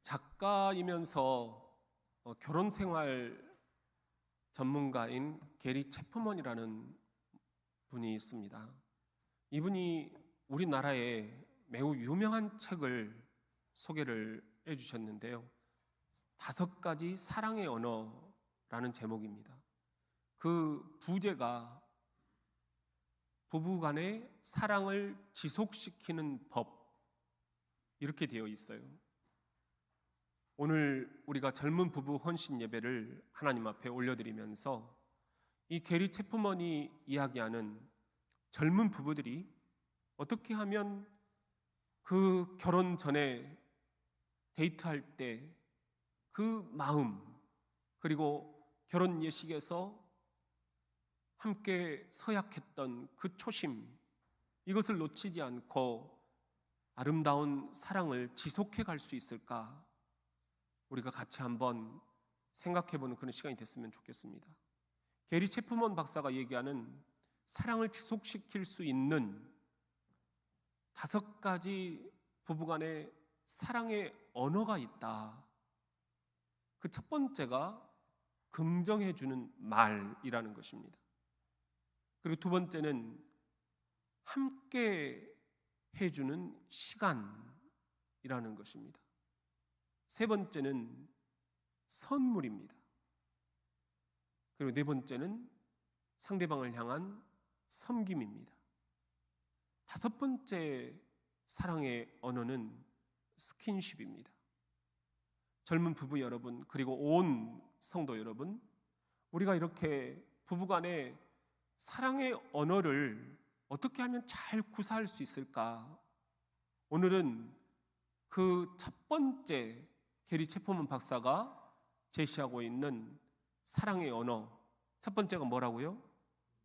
작가이면서 결혼 생활 전문가인 게리 채프먼이라는 분이 있습니다. 이분이 우리나라에 매우 유명한 책을 소개를 해주셨는데요. 5가지 사랑의 언어라는 제목입니다. 그 부제가 부부간의 사랑을 지속시키는 법, 이렇게 되어 있어요. 오늘 우리가 젊은 부부 헌신 예배를 하나님 앞에 올려드리면서 이 게리 채프먼이 이야기하는 젊은 부부들이 어떻게 하면 그 결혼 전에 데이트할 때 그 마음, 그리고 결혼 예식에서 함께 서약했던 그 초심, 이것을 놓치지 않고 아름다운 사랑을 지속해 갈 수 있을까? 우리가 같이 한번 생각해보는 그런 시간이 됐으면 좋겠습니다. 게리 채프먼 박사가 얘기하는 사랑을 지속시킬 수 있는 5가지 부부간의 사랑의 언어가 있다. 그 첫 번째가 긍정해주는 말이라는 것입니다. 그리고 두 번째는 함께 해주는 시간이라는 것입니다. 세 번째는 선물입니다. 그리고 네 번째는 상대방을 향한 섬김입니다. 5번째 사랑의 언어는 스킨십입니다. 젊은 부부 여러분, 그리고 온 성도 여러분, 우리가 이렇게 부부간의 사랑의 언어를 어떻게 하면 잘 구사할 수 있을까? 오늘은 그 첫 번째 게리 채프먼 박사가 제시하고 있는 사랑의 언어, 첫 번째가 뭐라고요?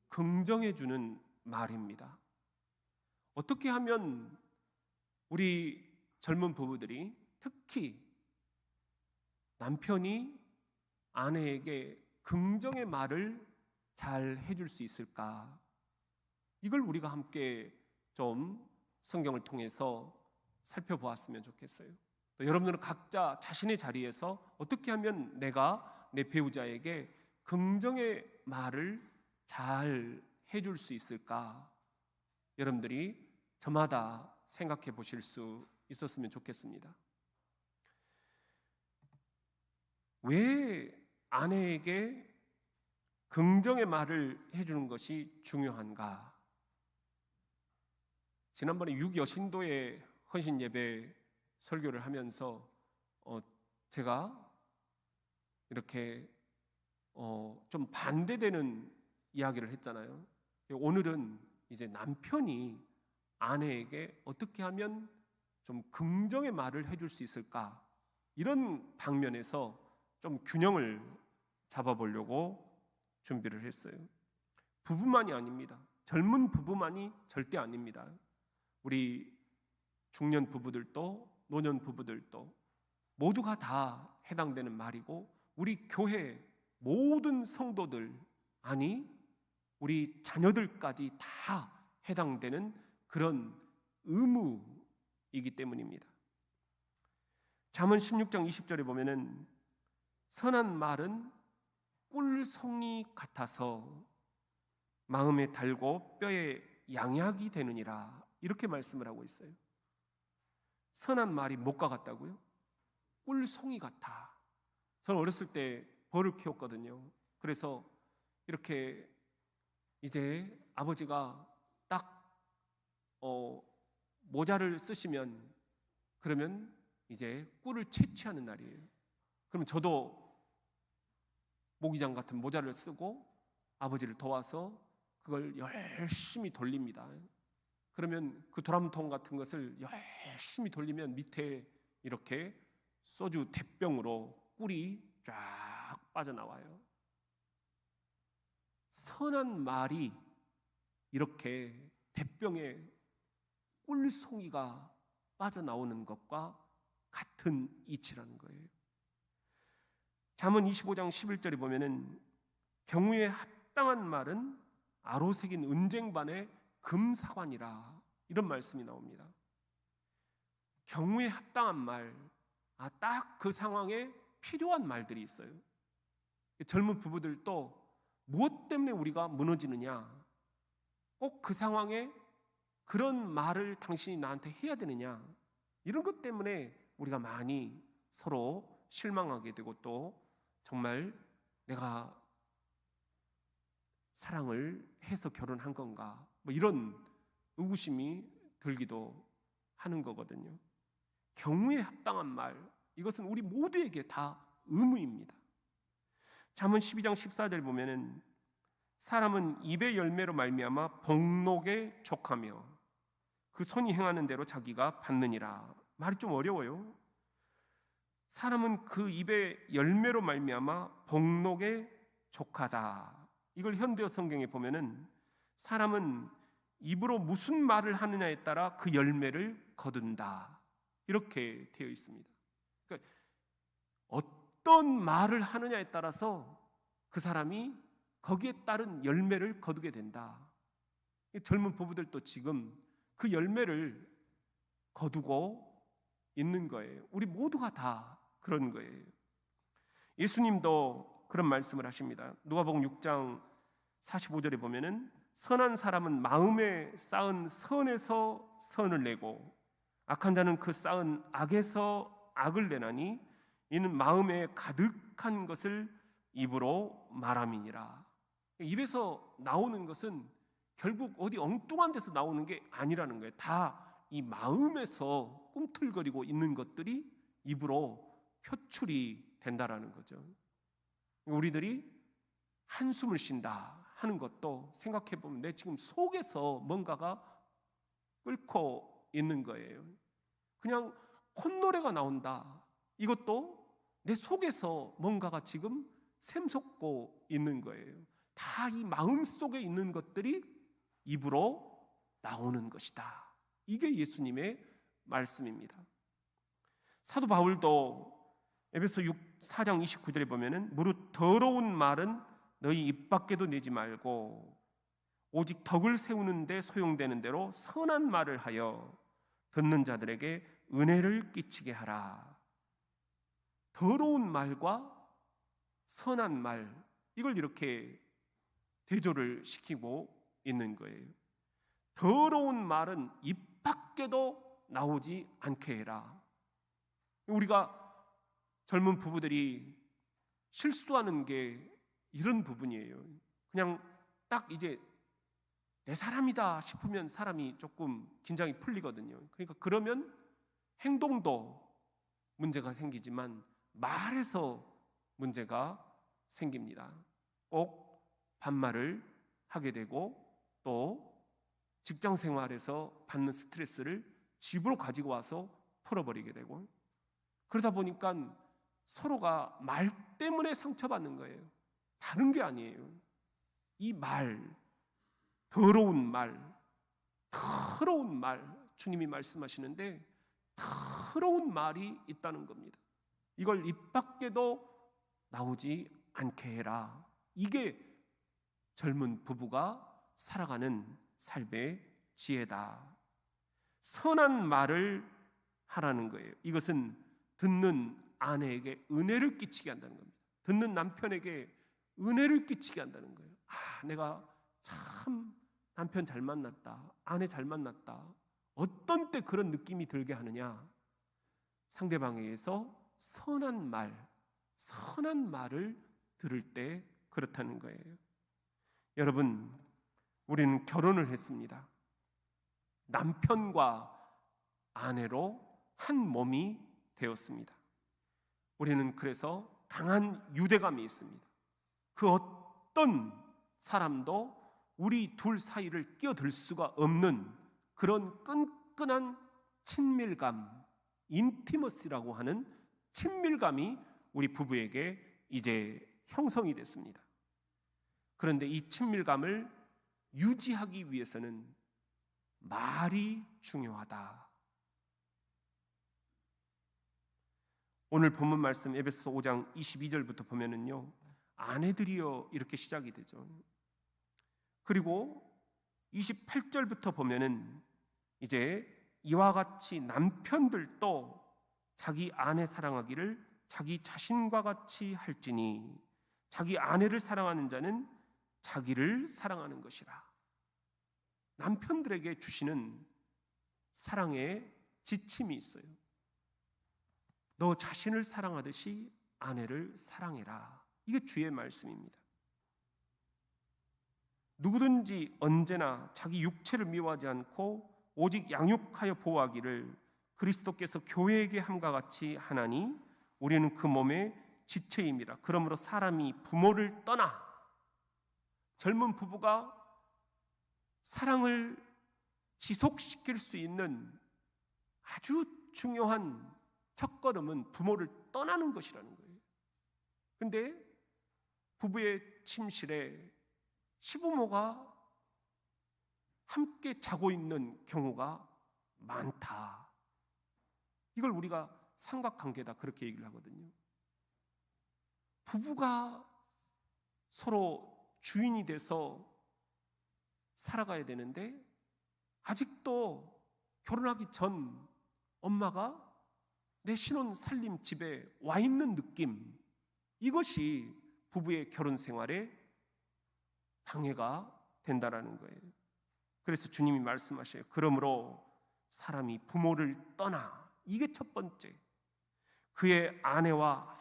긍정해주는 말입니다. 어떻게 하면 우리 젊은 부부들이, 특히 남편이 아내에게 긍정의 말을 잘 해줄 수 있을까? 이걸 우리가 함께 좀 성경을 통해서 살펴보았으면 좋겠어요. 또 여러분들은 각자 자신의 자리에서 어떻게 하면 내가 내 배우자에게 긍정의 말을 잘 해줄 수 있을까? 여러분들이 저마다 생각해 보실 수 있었으면 좋겠습니다. 왜 아내에게 긍정의 말을 해주는 것이 중요한가? 지난번에 6여신도의 헌신 예배 설교를 하면서 제가 이렇게 좀 반대되는 이야기를 했잖아요. 오늘은 이제 남편이 아내에게 어떻게 하면 좀 긍정의 말을 해줄 수 있을까? 이런 방면에서 좀 균형을 잡아보려고 준비를 했어요. 부부만이 아닙니다. 젊은 부부만이 절대 아닙니다. 우리 중년 부부들도 노년 부부들도 모두가 다 해당되는 말이고, 우리 교회 모든 성도들, 아니 우리 자녀들까지 다 해당되는 그런 의무이기 때문입니다. 잠언 16장 20절에 보면은 선한 말은 꿀송이 같아서 마음에 달고 뼈에 양약이 되느니라, 이렇게 말씀을 하고 있어요. 선한 말이 뭐가 같다고요? 꿀송이 같아. 저는 어렸을 때 벌을 키웠거든요. 그래서 이렇게 이제 아버지가 딱 모자를 쓰시면, 그러면 이제 꿀을 채취하는 날이에요. 그럼 저도 모기장 같은 모자를 쓰고 아버지를 도와서 그걸 열심히 돌립니다. 그러면 그 도람통 같은 것을 열심히 돌리면 밑에 이렇게 소주 대병으로 꿀이 쫙 빠져나와요. 선한 말이 이렇게 대병에 꿀송이가 빠져나오는 것과 같은 이치라는 거예요. 잠언 25장 11절에 보면은 경우에 합당한 말은 아로새긴 은쟁반의 금사관이라, 이런 말씀이 나옵니다. 경우에 합당한 말, 딱 그 상황에 필요한 말들이 있어요. 젊은 부부들도 무엇 때문에 우리가 무너지느냐? 꼭 그 상황에 그런 말을 당신이 나한테 해야 되느냐? 이런 것 때문에 우리가 많이 서로 실망하게 되고 또 정말 내가 사랑을 해서 결혼한 건가? 뭐 이런 의구심이 들기도 하는 거거든요. 경우에 합당한 말, 이것은 우리 모두에게 다 의무입니다. 잠언 12장 14절 보면은 사람은 입의 열매로 말미암아 복록에 족하며 그 손이 행하는 대로 자기가 받느니라. 말이 좀 어려워요. 사람은 그 입의 열매로 말미암아 복록에 족하다. 이걸 현대어 성경에 보면은 사람은 입으로 무슨 말을 하느냐에 따라 그 열매를 거둔다. 이렇게 되어 있습니다. 그러니까 어떤 말을 하느냐에 따라서 그 사람이 거기에 따른 열매를 거두게 된다. 젊은 부부들도 지금 그 열매를 거두고 있는 거예요. 우리 모두가 다 그런 거예요. 예수님도 그런 말씀을 하십니다. 누가복음 6장 45절에 보면은 선한 사람은 마음에 쌓은 선에서 선을 내고 악한 자는 그 쌓은 악에서 악을 내나니 이는 마음에 가득한 것을 입으로 말함이니라. 입에서 나오는 것은 결국 어디 엉뚱한 데서 나오는 게 아니라는 거예요. 다 이 마음에서 꿈틀거리고 있는 것들이 입으로 표출이 된다라는 거죠. 우리들이 한숨을 쉰다 하는 것도 생각해 보면 내 지금 속에서 뭔가가 끓고 있는 거예요. 그냥 콧노래가 나온다. 이것도 내 속에서 뭔가가 지금 샘솟고 있는 거예요. 다 이 마음 속에 있는 것들이 입으로 나오는 것이다. 이게 예수님의 말씀입니다. 사도 바울도 에베소 4장 29절에 보면은 무릇 더러운 말은 너희 입 밖에도 내지 말고 오직 덕을 세우는 데 소용되는 대로 선한 말을 하여 듣는 자들에게 은혜를 끼치게 하라. 더러운 말과 선한 말, 이걸 이렇게 대조를 시키고 있는 거예요. 더러운 말은 입 밖에도 나오지 않게 해라. 우리가 젊은 부부들이 실수하는 게 이런 부분이에요. 그냥 딱 이제 내 사람이다 싶으면 사람이 조금 긴장이 풀리거든요. 그러니까 그러면 행동도 문제가 생기지만 말에서 문제가 생깁니다. 꼭 반말을 하게 되고 또 직장 생활에서 받는 스트레스를 집으로 가지고 와서 풀어버리게 되고 그러다 보니까 서로가 말 때문에 상처받는 거예요. 다른 게 아니에요. 이 말, 더러운 말, 더러운 말, 주님이 말씀하시는데 더러운 말이 있다는 겁니다. 이걸 입 밖에도 나오지 않게 해라. 이게 젊은 부부가 살아가는 삶의 지혜다. 선한 말을 하라는 거예요. 이것은 듣는 아내에게 은혜를 끼치게 한다는 겁니다. 듣는 남편에게 은혜를 끼치게 한다는 거예요. 내가 참 남편 잘 만났다. 아내 잘 만났다. 어떤 때 그런 느낌이 들게 하느냐? 상대방에 의해서 선한 말을 들을 때 그렇다는 거예요. 여러분, 우리는 결혼을 했습니다. 남편과 아내로 한 몸이 되었습니다. 우리는 그래서 강한 유대감이 있습니다. 그 어떤 사람도 우리 둘 사이를 끼어들 수가 없는 그런 끈끈한 친밀감, 인티머시라고 하는 친밀감이 우리 부부에게 이제 형성이 됐습니다. 그런데 이 친밀감을 유지하기 위해서는 말이 중요하다. 오늘 본문 말씀 에베소서 5장 22절부터 보면은요, 아내들이여 이렇게 시작이 되죠. 그리고 28절부터 보면은 이제 이와 같이 남편들도 자기 아내 사랑하기를 자기 자신과 같이 할지니 자기 아내를 사랑하는 자는 자기를 사랑하는 것이라. 남편들에게 주시는 사랑의 지침이 있어요. 너 자신을 사랑하듯이 아내를 사랑해라. 이게 주의 말씀입니다. 누구든지 언제나 자기 육체를 미워하지 않고 오직 양육하여 보호하기를 그리스도께서 교회에게 함과 같이 하나니 우리는 그 몸의 지체임이라. 그러므로 사람이 부모를 떠나, 젊은 부부가 사랑을 지속시킬 수 있는 아주 중요한 첫걸음은 부모를 떠나는 것이라는 거예요. 근데 부부의 침실에 시부모가 함께 자고 있는 경우가 많다. 이걸 우리가 삼각관계다 그렇게 얘기를 하거든요. 부부가 서로 주인이 돼서 살아가야 되는데 아직도 결혼하기 전 엄마가 내 신혼 살림 집에 와 있는 느낌, 이것이 부부의 결혼 생활에 방해가 된다라는 거예요. 그래서 주님이 말씀하셔요. 그러므로 사람이 부모를 떠나, 이게 첫 번째, 그의 아내와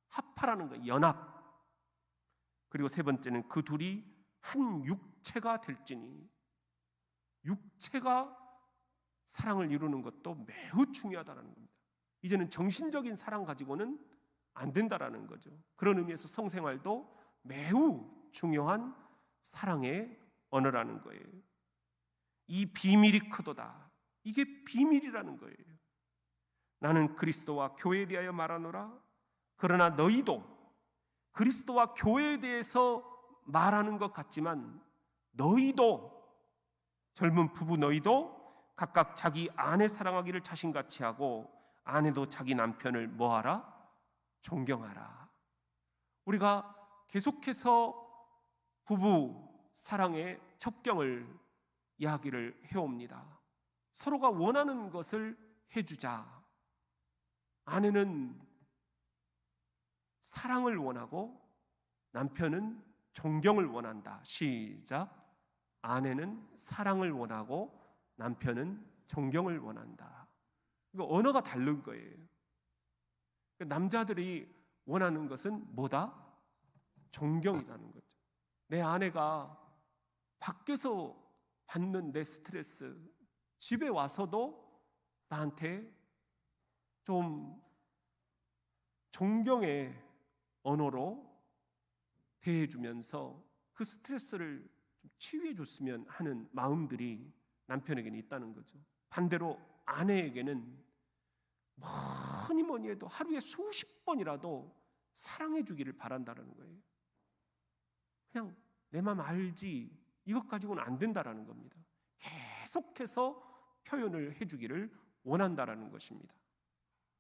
합하라는 거예요. 연합. 그리고 세 번째는 그 둘이 한 육체가 될지니, 육체가 사랑을 이루는 것도 매우 중요하다는 겁니다. 이제는 정신적인 사랑 가지고는 안 된다라는 거죠. 그런 의미에서 성생활도 매우 중요한 사랑의 언어라는 거예요. 이 비밀이 크도다. 이게 비밀이라는 거예요. 나는 그리스도와 교회에 대하여 말하노라. 그러나 너희도 그리스도와 교회에 대해서 말하는 것 같지만 너희도, 젊은 부부 너희도 각각 자기 아내 사랑하기를 자신같이 하고 아내도 자기 남편을 뭐하라? 존경하라. 우리가 계속해서 부부 사랑의 첩경을 이야기를 해옵니다. 서로가 원하는 것을 해주자. 아내는 사랑을 원하고 남편은 존경을 원한다. 시작. 아내는 사랑을 원하고 남편은 존경을 원한다. 이거 언어가 다른 거예요. 남자들이 원하는 것은 뭐다? 존경이라는 거죠. 내 아내가 밖에서 받는 내 스트레스, 집에 와서도 나한테 좀 존경의 언어로 대해주면서 그 스트레스를 좀 치유해 줬으면 하는 마음들이 남편에게는 있다는 거죠. 반대로 아내에게는 뭐니 해도 하루에 수십 번이라도 사랑해 주기를 바란다는 거예요. 그냥 내 마음 알지, 이것 가지고는 안 된다라는 겁니다. 계속해서 표현을 해주기를 원한다라는 것입니다.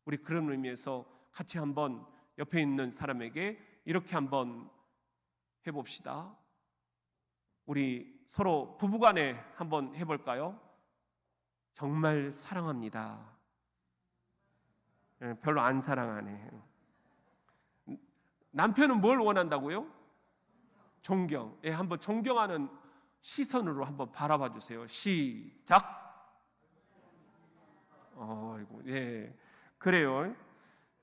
우리 그런 의미에서 같이 한번 옆에 있는 사람에게 이렇게 한번 해봅시다. 우리 서로 부부간에 한번 해볼까요? 정말 사랑합니다. 별로 안 사랑하네. 남편은 뭘 원한다고요? 존경. 한번 존경하는 시선으로 한번 바라봐 주세요. 시작. 예, 그래요.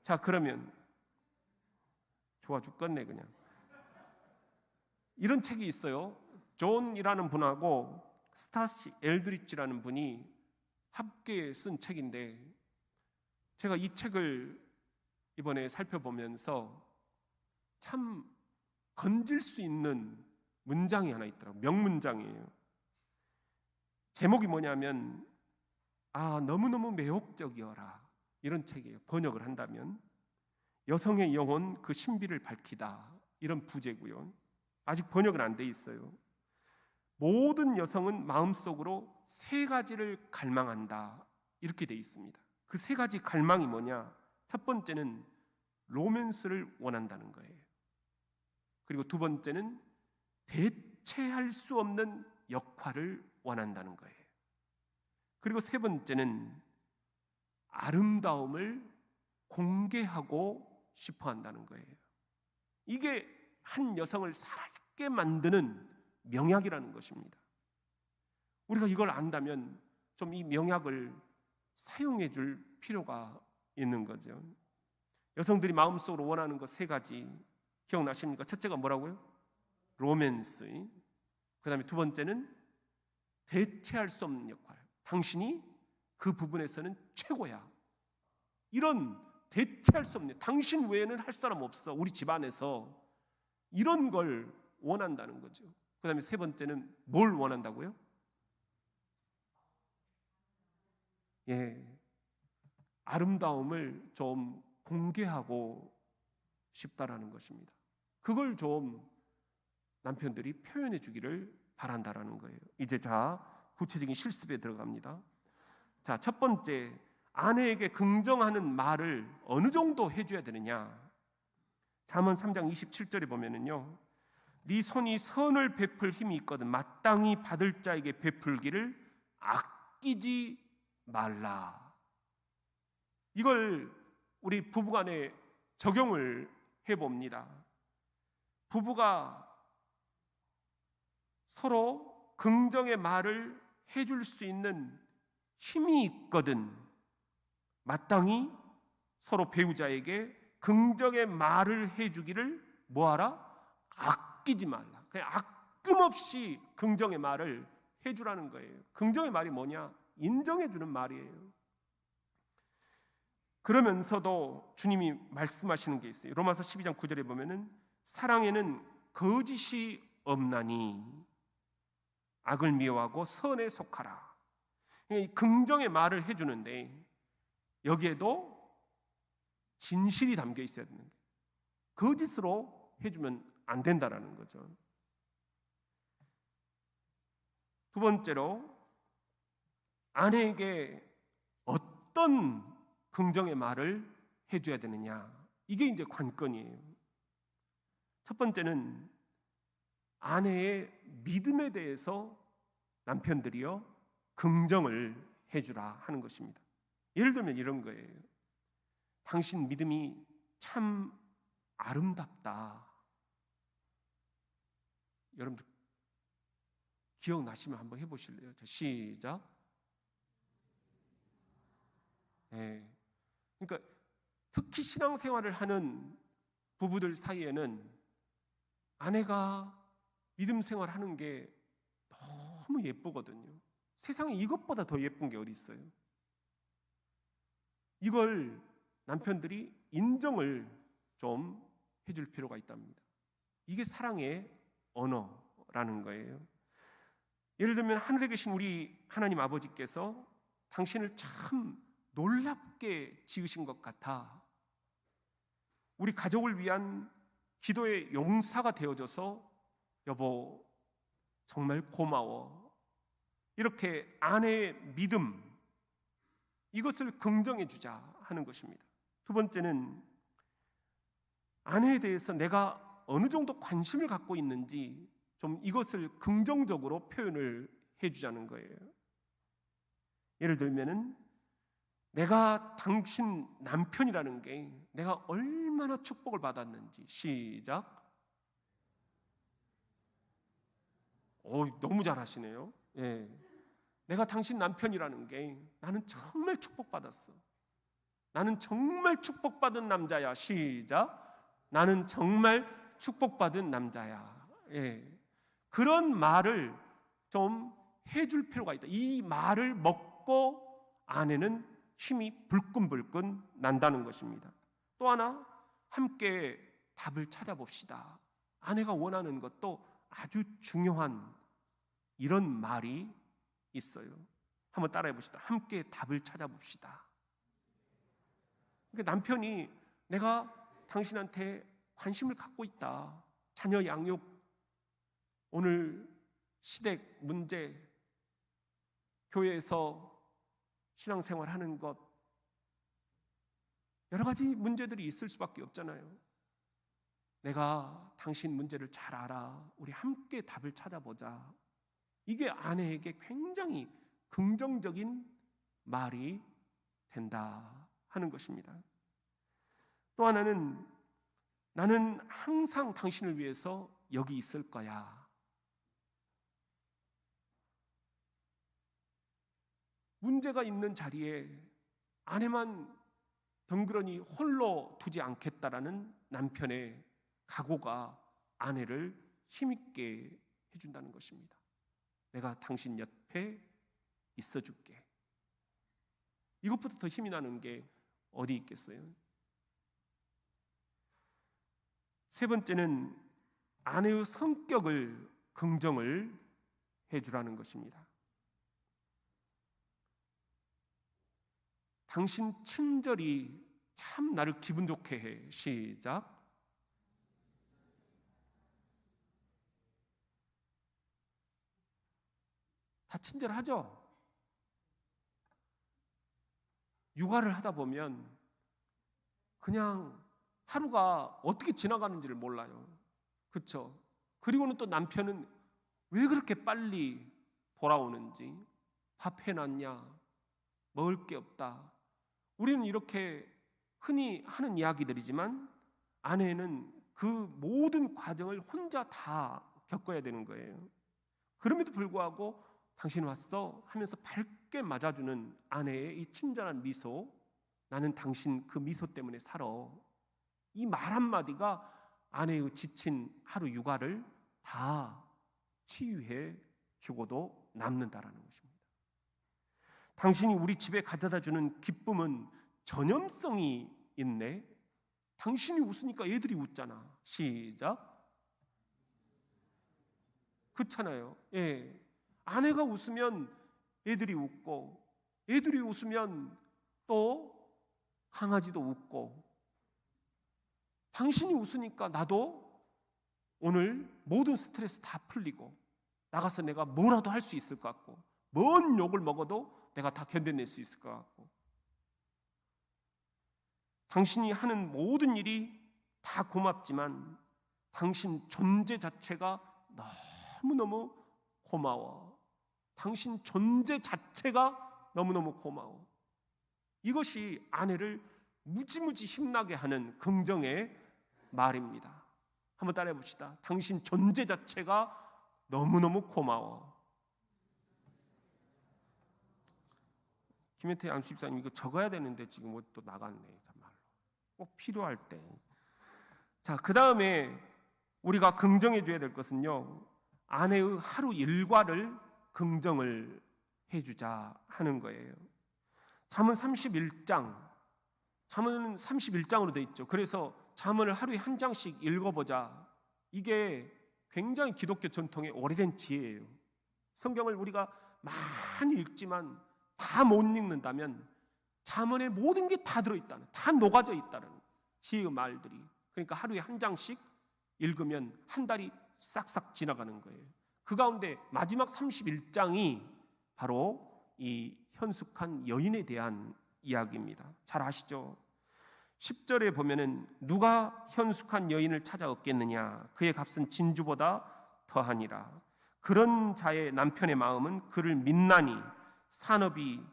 자, 그러면 좋아 죽겠네 그냥. 이런 책이 있어요. 존이라는 분하고 스타시 엘드리치라는 분이 함께 쓴 책인데, 제가 이 책을 이번에 살펴보면서 참 건질 수 있는 문장이 하나 있더라고요. 명문장이에요. 제목이 뭐냐면 너무너무 매혹적이어라, 이런 책이에요. 번역을 한다면 여성의 영혼 그 신비를 밝히다, 이런 부제고요. 아직 번역은 안 돼 있어요. 모든 여성은 마음속으로 세 가지를 갈망한다, 이렇게 돼 있습니다. 그 세 가지 갈망이 뭐냐? 첫 번째는 로맨스를 원한다는 거예요. 그리고 두 번째는 대체할 수 없는 역할을 원한다는 거예요. 그리고 세 번째는 아름다움을 공개하고 싶어 한다는 거예요. 이게 한 여성을 살아있게 만드는 명약이라는 것입니다. 우리가 이걸 안다면 좀 이 명약을 사용해 줄 필요가 있는 거죠. 여성들이 마음속으로 원하는 것 3가지 기억나십니까? 첫째가 뭐라고요? 로맨스. 그 다음에 2번째는 대체할 수 없는 역할. 당신이 그 부분에서는 최고야. 이런 대체할 수 없는, 당신 외에는 할 사람 없어. 우리 집안에서. 이런 걸 원한다는 거죠. 그 다음에 3번째는 뭘 원한다고요? 아름다움을 좀 공개하고 싶다라는 것입니다. 그걸 좀 남편들이 표현해 주기를 바란다라는 거예요. 이제 구체적인 실습에 들어갑니다. 첫 번째, 아내에게 긍정하는 말을 어느 정도 해줘야 되느냐. 잠언 3장 27절에 보면은요, 네 손이 선을 베풀 힘이 있거든 마땅히 받을 자에게 베풀기를 아끼지 말라. 이걸 우리 부부간에 적용을 해봅니다. 부부가 서로 긍정의 말을 해줄 수 있는 힘이 있거든 마땅히 서로 배우자에게 긍정의 말을 해주기를 뭐하라? 아끼지 말라. 그냥 아낌없이 긍정의 말을 해주라는 거예요. 긍정의 말이 뭐냐? 인정해주는 말이에요. 그러면서도 주님이 말씀하시는 게 있어요. 로마서 12장 9절에 보면은 사랑에는 거짓이 없나니 악을 미워하고 선에 속하라. 긍정의 말을 해주는데 여기에도 진실이 담겨 있어야 되는 거예요. 거짓으로 해주면 안 된다라는 거죠. 2번째로 아내에게 어떤 긍정의 말을 해줘야 되느냐. 이게 이제 관건이에요. 첫 번째는 아내의 믿음에 대해서 남편들이요 긍정을 해주라 하는 것입니다. 예를 들면 이런 거예요. 당신 믿음이 참 아름답다. 여러분들 기억나시면 한번 해보실래요? 시작. 그러니까 특히 신앙생활을 하는 부부들 사이에는 아내가 믿음 생활하는 게 너무 예쁘거든요. 세상에 이것보다 더 예쁜 게 어디 있어요? 이걸 남편들이 인정을 좀 해줄 필요가 있답니다. 이게 사랑의 언어라는 거예요. 예를 들면 하늘에 계신 우리 하나님 아버지께서 당신을 참 놀랍게 지으신 것 같아. 우리 가족을 위한 기도의 용사가 되어줘서 여보 정말 고마워. 이렇게 아내의 믿음 이것을 긍정해 주자 하는 것입니다. 2번째는 아내에 대해서 내가 어느 정도 관심을 갖고 있는지 좀 이것을 긍정적으로 표현을 해주자는 거예요. 예를 들면은 내가 당신 남편이라는 게 내가 얼마나 축복을 받았는지. 시작. 너무 잘하시네요. 내가 당신 남편이라는 게 나는 정말 축복받았어. 나는 정말 축복받은 남자야. 시작. 나는 정말 축복받은 남자야. 그런 말을 좀 해줄 필요가 있다. 이 말을 먹고 아내는 힘이 불끈불끈 난다는 것입니다. 또 하나 함께 답을 찾아봅시다. 아내가 원하는 것도 아주 중요한 이런 말이 있어요. 한번 따라해 봅시다. 함께 답을 찾아봅시다. 그러니까 남편이 내가 당신한테 관심을 갖고 있다. 자녀 양육, 오늘 시댁 문제, 교회에서 신앙생활하는 것, 여러 가지 문제들이 있을 수밖에 없잖아요. 내가 당신 문제를 잘 알아. 우리 함께 답을 찾아보자. 이게 아내에게 굉장히 긍정적인 말이 된다 하는 것입니다. 또 하나는 나는 항상 당신을 위해서 여기 있을 거야. 문제가 있는 자리에 아내만 덩그러니 홀로 두지 않겠다라는 남편의 각오가 아내를 힘있게 해준다는 것입니다. 내가 당신 옆에 있어줄게. 이것보다 더 힘이 나는 게 어디 있겠어요? 세 번째는 아내의 성격을 긍정을 해주라는 것입니다. 당신 친절이 참 나를 기분 좋게 해. 시작. 다 친절하죠? 육아를 하다 보면 그냥 하루가 어떻게 지나가는지를 몰라요. 그렇죠? 그리고는 또 남편은 왜 그렇게 빨리 돌아오는지, 밥 해놨냐, 먹을 게 없다. 우리는 이렇게 흔히 하는 이야기들이지만 아내는 그 모든 과정을 혼자 다 겪어야 되는 거예요. 그럼에도 불구하고 당신 왔어 하면서 밝게 맞아주는 아내의 이 친절한 미소, 나는 당신 그 미소 때문에 살아. 이 말 한마디가 아내의 지친 하루 육아를 다 치유해 주고도 남는다라는 것입니다. 당신이 우리 집에 가져다 주는 기쁨은 전염성이 있네. 당신이 웃으니까 애들이 웃잖아. 시작. 그렇잖아요. 예. 아내가 웃으면 애들이 웃고, 애들이 웃으면 또 강아지도 웃고, 당신이 웃으니까 나도 오늘 모든 스트레스 다 풀리고 나가서 내가 뭐라도 할 수 있을 것 같고, 뭔 욕을 먹어도 내가 다 견뎌낼 수 있을 것 같고, 당신이 하는 모든 일이 다 고맙지만 당신 존재 자체가 너무너무 고마워. 당신 존재 자체가 너무너무 고마워. 이것이 아내를 무지무지 힘나게 하는 긍정의 말입니다. 한번 따라해 봅시다. 당신 존재 자체가 너무너무 고마워. 김현태 안수집사님 이거 적어야 되는데 지금 또 나갔네. 정말로 꼭 필요할 때. 자, 그 다음에 우리가 긍정해 줘야 될 것은요, 아내의 하루 일과를 긍정을 해주자 하는 거예요. 잠언 31장으로 되어 있죠. 그래서 잠언을 하루에 한 장씩 읽어보자. 이게 굉장히 기독교 전통의 오래된 지혜예요. 성경을 우리가 많이 읽지만 다 못 읽는다면 잠언의 모든 게 다 들어있다는, 다 녹아져 있다는 지혜의 말들이. 그러니까 하루에 한 장씩 읽으면 한 달이 싹싹 지나가는 거예요. 그 가운데 마지막 31장이 바로 이 현숙한 여인에 대한 이야기입니다. 잘 아시죠? 10절에 보면은 누가 현숙한 여인을 찾아 얻겠느냐, 그의 값은 진주보다 더하니라. 그런 자의 남편의 마음은 그를 믿나니 산업이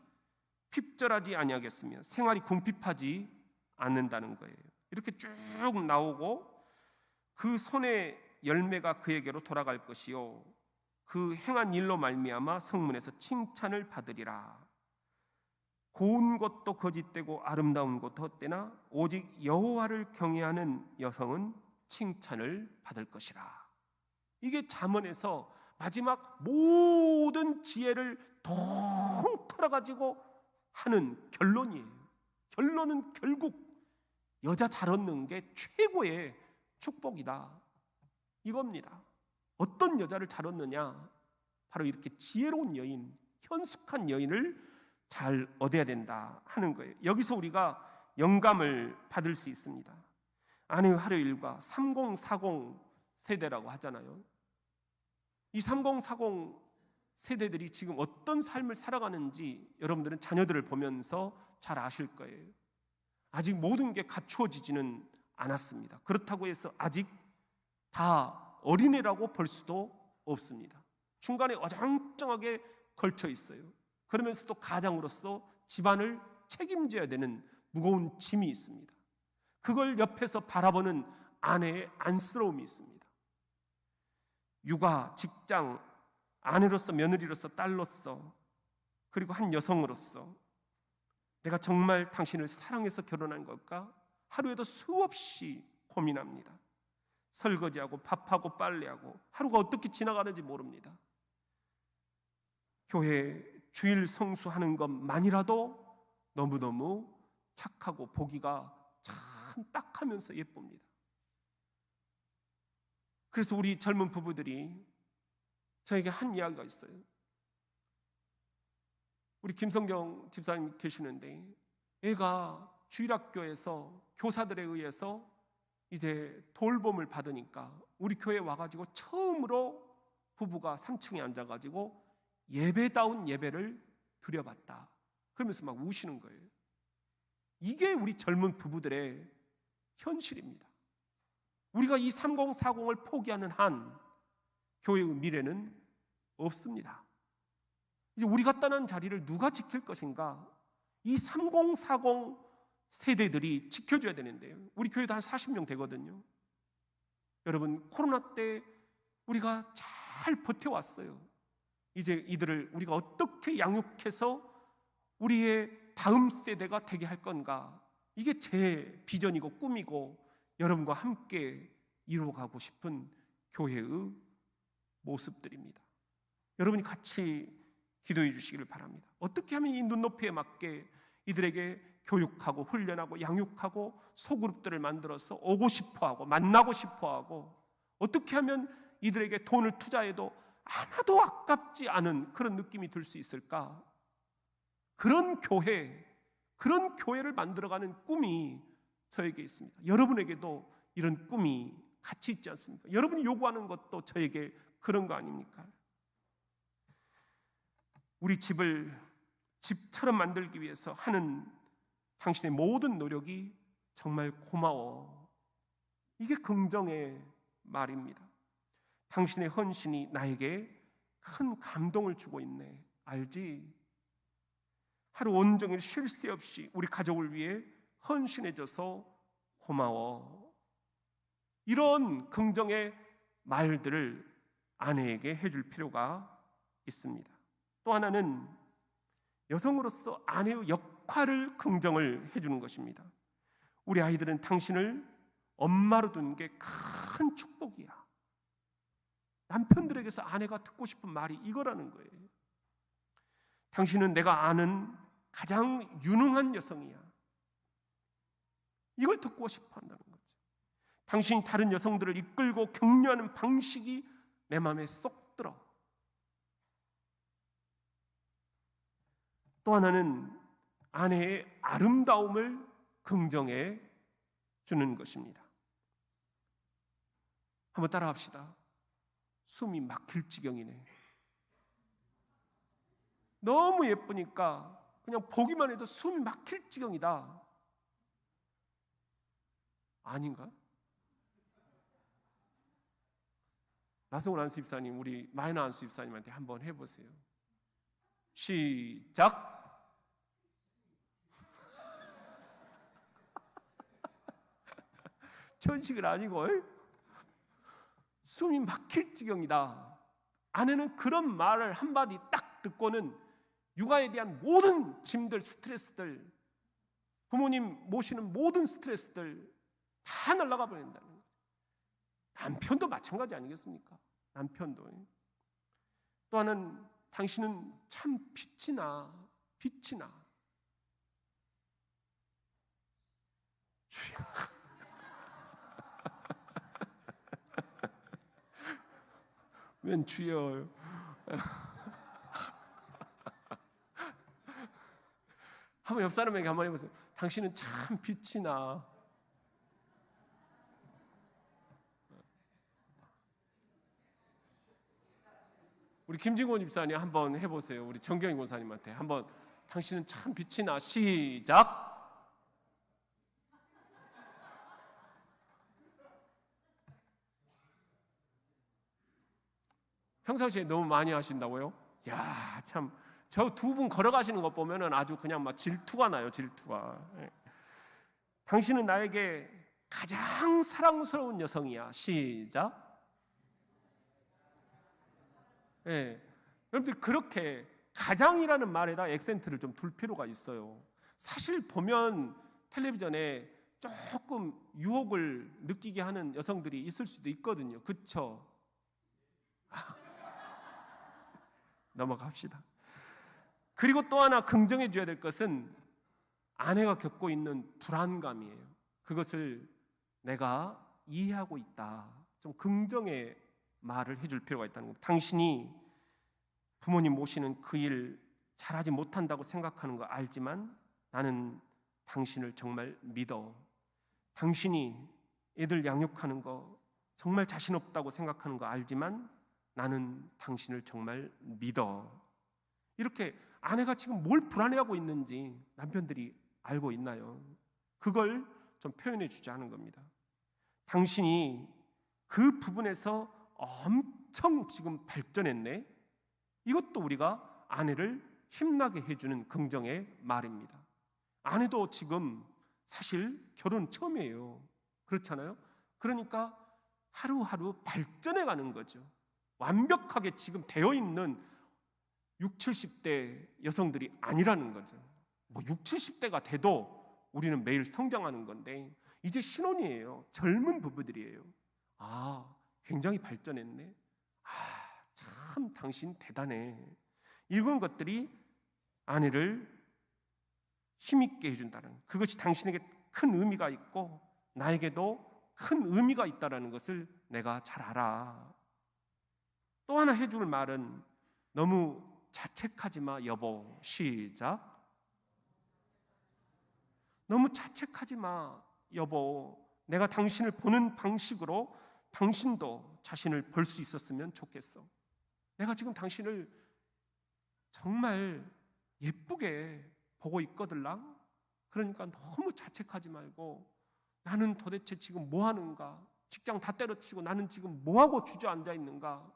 핍절하지 아니하겠으며 생활이 궁핍하지 않는다는 거예요. 이렇게 쭉 나오고 그 손의 열매가 그에게로 돌아갈 것이요 그 행한 일로 말미암아 성문에서 칭찬을 받으리라. 고운 것도 거짓되고 아름다운 것도 헛되나 오직 여호와를 경외하는 여성은 칭찬을 받을 것이라. 이게 잠언에서 마지막 모든 지혜를 통틀어 가지고 하는 결론이에요. 결론은 결국 여자 잘 얻는 게 최고의 축복이다, 이겁니다. 어떤 여자를 잘 얻느냐? 바로 이렇게 지혜로운 여인, 현숙한 여인을 잘 얻어야 된다 하는 거예요. 여기서 우리가 영감을 받을 수 있습니다. 아내의 하루 일과 3040 세대라고 하잖아요. 이 3040 세대들이 지금 어떤 삶을 살아가는지 여러분들은 자녀들을 보면서 잘 아실 거예요. 아직 모든 게 갖추어지지는 않았습니다. 그렇다고 해서 아직 다 어린애라고 볼 수도 없습니다. 중간에 어정쩡하게 걸쳐 있어요. 그러면서 또 가장으로서 집안을 책임져야 되는 무거운 짐이 있습니다. 그걸 옆에서 바라보는 아내의 안쓰러움이 있습니다. 육아, 직장, 아내로서, 며느리로서, 딸로서, 그리고 한 여성으로서 내가 정말 당신을 사랑해서 결혼한 걸까? 하루에도 수없이 고민합니다. 설거지하고 밥하고 빨래하고 하루가 어떻게 지나가는지 모릅니다. 교회 주일 성수하는 것만이라도 너무너무 착하고 보기가 참 딱하면서 예쁩니다. 그래서 우리 젊은 부부들이 저에게 한 이야기가 있어요. 우리 김성경 집사님 계시는데 애가 주일학교에서 교사들에 의해서 이제 돌봄을 받으니까 우리 교회에 와가지고 처음으로 부부가 3층에 앉아가지고 예배다운 예배를 드려봤다. 그러면서 막 우시는 거예요. 이게 우리 젊은 부부들의 현실입니다. 우리가 이 3040을 포기하는 한 교회의 미래는 없습니다. 이제 우리가 떠난 자리를 누가 지킬 것인가? 이 3040 세대들이 지켜줘야 되는데요. 우리 교회도 한 40명 되거든요. 여러분, 코로나 때 우리가 잘 버텨왔어요. 이제 이들을 우리가 어떻게 양육해서 우리의 다음 세대가 되게 할 건가? 이게 제 비전이고 꿈이고 여러분과 함께 이루어가고 싶은 교회의 모습들입니다. 여러분이 같이 기도해 주시기를 바랍니다. 어떻게 하면 이 눈높이에 맞게 이들에게 교육하고 훈련하고 양육하고 소그룹들을 만들어서 오고 싶어하고 만나고 싶어하고 어떻게 하면 이들에게 돈을 투자해도 하나도 아깝지 않은 그런 느낌이 들 수 있을까? 그런 교회를 만들어가는 꿈이 저에게 있습니다. 여러분에게도 이런 꿈이 같이 있지 않습니까? 여러분이 요구하는 것도 저에게 그런 거 아닙니까? 우리 집을 집처럼 만들기 위해서 하는 당신의 모든 노력이 정말 고마워. 이게 긍정의 말입니다. 당신의 헌신이 나에게 큰 감동을 주고 있네. 알지? 하루 온종일 쉴 새 없이 우리 가족을 위해 헌신해줘서 고마워. 이런 긍정의 말들을 아내에게 해줄 필요가 있습니다. 또 하나는 여성으로서 아내의 역할을 긍정을 해주는 것입니다. 우리 아이들은 당신을 엄마로 두는 게 큰 축복이야. 남편들에게서 아내가 듣고 싶은 말이 이거라는 거예요. 당신은 내가 아는 가장 유능한 여성이야. 이걸 듣고 싶어 한다는 거죠. 당신이 다른 여성들을 이끌고 격려하는 방식이 내 마음에 쏙 들어. 또 하나는 아내의 아름다움을 긍정해 주는 것입니다. 한번 따라합시다. 숨이 막힐 지경이네. 너무 예쁘니까 그냥 보기만 해도 숨이 막힐 지경이다. 아닌가? 나성훈 안수집사님, 우리 마이너 안수집사님한테 한번 해보세요. 시작. 천식은 아니고 숨이 막힐 지경이다. 아내는 그런 말을 한마디 딱 듣고는 육아에 대한 모든 짐들, 스트레스들, 부모님 모시는 모든 스트레스들 다 날아가 버린다는 거예요. 남편도 마찬가지 아니겠습니까? 남편도. 또 하나는 당신은 참 빛이 나. 웬 주여. 한번 옆 사람에게 한번 해보세요. 당신은 참 빛이 나. 우리 김진곤 집사님 한번 해보세요. 우리 정경희 권사님한테 한번 당신은 참 빛이 나. 시작. 평상시에 너무 많이 하신다고요? 야, 참 저 두 분 걸어가시는 것 보면은 아주 그냥 막 질투가 나요, 질투가. 당신은 나에게 가장 사랑스러운 여성이야. 시작. 예. 여러분들 그렇게 가장이라는 말에다 액센트를 좀 둘 필요가 있어요. 사실 보면 텔레비전에 조금 유혹을 느끼게 하는 여성들이 있을 수도 있거든요. 그쵸? 넘어갑시다. 그리고 또 하나 긍정해 줘야 될 것은 아내가 겪고 있는 불안감이에요. 그것을 내가 이해하고 있다. 좀 긍정의 말을 해줄 필요가 있다는 겁니다. 당신이 부모님 모시는 그 일 잘하지 못한다고 생각하는 거 알지만 나는 당신을 정말 믿어. 당신이 애들 양육하는 거 정말 자신 없다고 생각하는 거 알지만 나는 당신을 정말 믿어. 이렇게 아내가 지금 뭘 불안해하고 있는지 남편들이 알고 있나요? 그걸 좀 표현해 주자는 겁니다. 당신이 그 부분에서 엄청 지금 발전했네. 이것도 우리가 아내를 힘나게 해주는 긍정의 말입니다. 아내도 지금 사실 결혼 처음이에요. 그렇잖아요? 그러니까 하루하루 발전해 가는 거죠. 완벽하게 지금 되어 있는 60, 70대 여성들이 아니라는 거죠. 뭐 60, 70대가 돼도 우리는 매일 성장하는 건데 이제 신혼이에요. 젊은 부부들이에요. 아, 굉장히 발전했네. 아, 참 당신 대단해. 이런 것들이 아내를 힘있게 해준다는, 그것이 당신에게 큰 의미가 있고 나에게도 큰 의미가 있다는 것을 내가 잘 알아. 또 하나 해줄 말은 너무 자책하지 마 여보. 시작. 너무 자책하지 마 여보. 내가 당신을 보는 방식으로 당신도 자신을 볼 수 있었으면 좋겠어. 내가 지금 당신을 정말 예쁘게 보고 있거들랑. 그러니까 너무 자책하지 말고 나는 도대체 지금 뭐 하는가? 직장 다 때려치고 나는 지금 뭐 하고 주저앉아 있는가?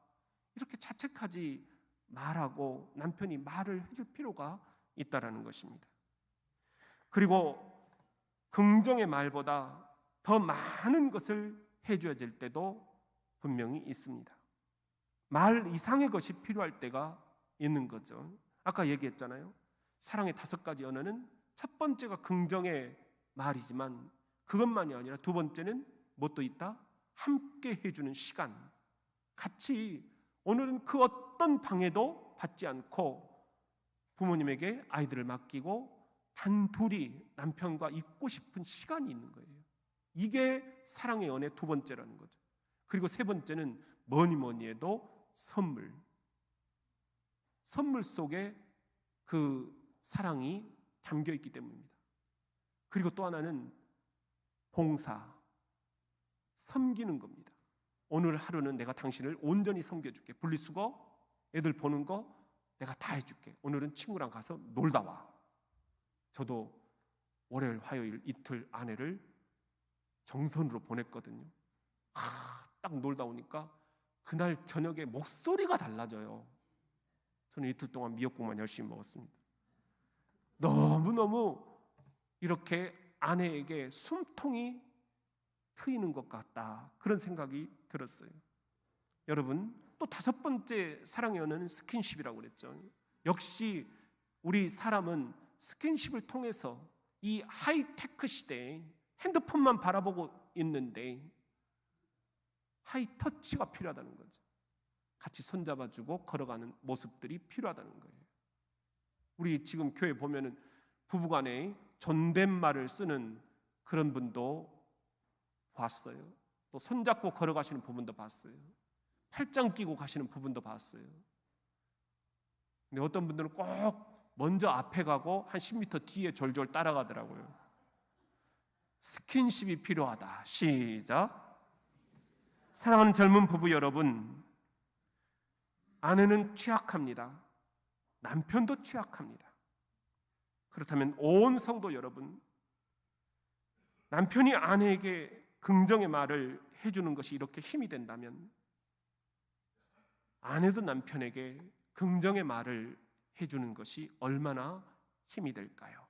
이렇게 자책하지 말라고 남편이 말을 해줄 필요가 있다라는 것입니다. 그리고 긍정의 말보다 더 많은 것을 해줘야 될 때도 분명히 있습니다. 말 이상의 것이 필요할 때가 있는 거죠. 아까 얘기했잖아요. 사랑의 5가지 언어는 첫 번째가 긍정의 말이지만 그것만이 아니라 두 번째는 뭣도 있다? 함께 해주는 시간. 같이 오늘은 그 어떤 방해도 받지 않고 부모님에게 아이들을 맡기고 단둘이 남편과 있고 싶은 시간이 있는 거예요. 이게 사랑의 연애 두 번째라는 거죠. 그리고 세 번째는 뭐니 해도 선물. 선물 속에 그 사랑이 담겨 있기 때문입니다. 그리고 또 하나는 봉사, 섬기는 겁니다. 오늘 하루는 내가 당신을 온전히 섬겨줄게. 분리수거, 애들 보는 거 내가 다 해줄게. 오늘은 친구랑 가서 놀다 와. 저도 월요일, 화요일 이틀 아내를 정선으로 보냈거든요. 딱 놀다 오니까 그날 저녁에 목소리가 달라져요. 저는 이틀 동안 미역국만 열심히 먹었습니다. 너무너무 이렇게 아내에게 숨통이 트이는 것 같다, 그런 생각이 들었어요. 여러분, 또 5번째 사랑의 언어는 스킨십이라고 그랬죠. 역시 우리 사람은 스킨십을 통해서 이 하이테크 시대에 핸드폰만 바라보고 있는데 하이터치가 필요하다는 거죠. 같이 손잡아주고 걸어가는 모습들이 필요하다는 거예요. 우리 지금 교회 보면은 부부간에 존댓말을 쓰는 그런 분도 봤어요. 또 손잡고 걸어가시는 부분도 봤어요. 팔짱 끼고 가시는 부분도 봤어요. 근데 어떤 분들은 꼭 먼저 앞에 가고 한 10m 뒤에 졸졸 따라가더라고요. 스킨십이 필요하다. 시작. 사랑하는 젊은 부부 여러분, 아내는 취약합니다. 남편도 취약합니다. 그렇다면 온 성도 여러분, 남편이 아내에게 긍정의 말을 해주는 것이 이렇게 힘이 된다면 아내도 남편에게 긍정의 말을 해주는 것이 얼마나 힘이 될까요?